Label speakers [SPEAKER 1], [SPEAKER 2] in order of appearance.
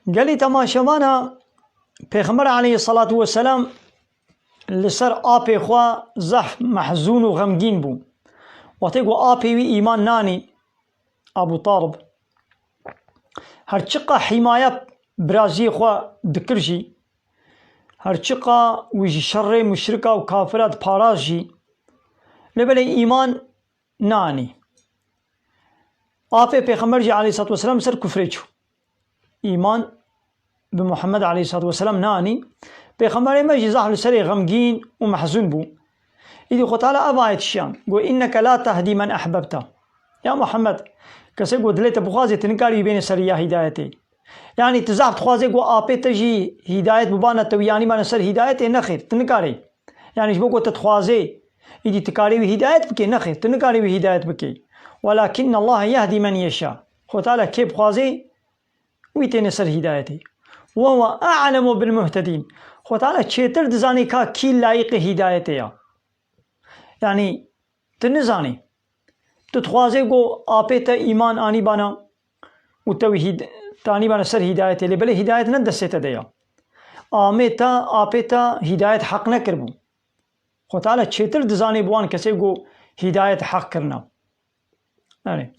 [SPEAKER 1] قالي تماشوانا پیغمبر عليه الصلاة والسلام لسر آبی خوا زح محزون و غمگین بو وقتی گو آبی وی ایمان نانی ابو طالب هرچقا حمایه برازی خوا دکرجی هرچقا ویجی شر مشرکه و کافرات پاراجی لبلی ایمان نانی آبی پیغمبر جی علیه الصلاة والسلام سر کفری چو ایمان بمحمد عليه الصلاة والسلام ناني بيخمر ما يجي ظهر سري غمجين ومحزون بو إذا قتال أبايت الشام قو إنك لا تهدي من أحببته يا محمد كسي قو دليت بخوازي تنكاري بين سريا هدايتي يعني تزعب تخوازي قو آبي تجي هداية مبانا توياني ما نسر هدايتي نخير تنكاري يعني شبو قو تتخوازي إذا تكاري بهداية بكي نخير تنكاري بهداية بكي ولكن الله يهدي من يشاء قتال كيب خوازي ويتين سر هدايتي وهو أعلم بالمهتدين خو تعالى چیتر دزانی کا کی لایق هدایت یا يعني تنزاني تتخوازي قو آبيتا إيمان آني بانا وتوحيد تاني بانا سر هدايت اللي بلي هدايت ندسيتا ديا آميتا آبيتا هدايت حق نكربو خو تعالى چیتر دزانی بوان کسی قو هدايت حق کرنا يعني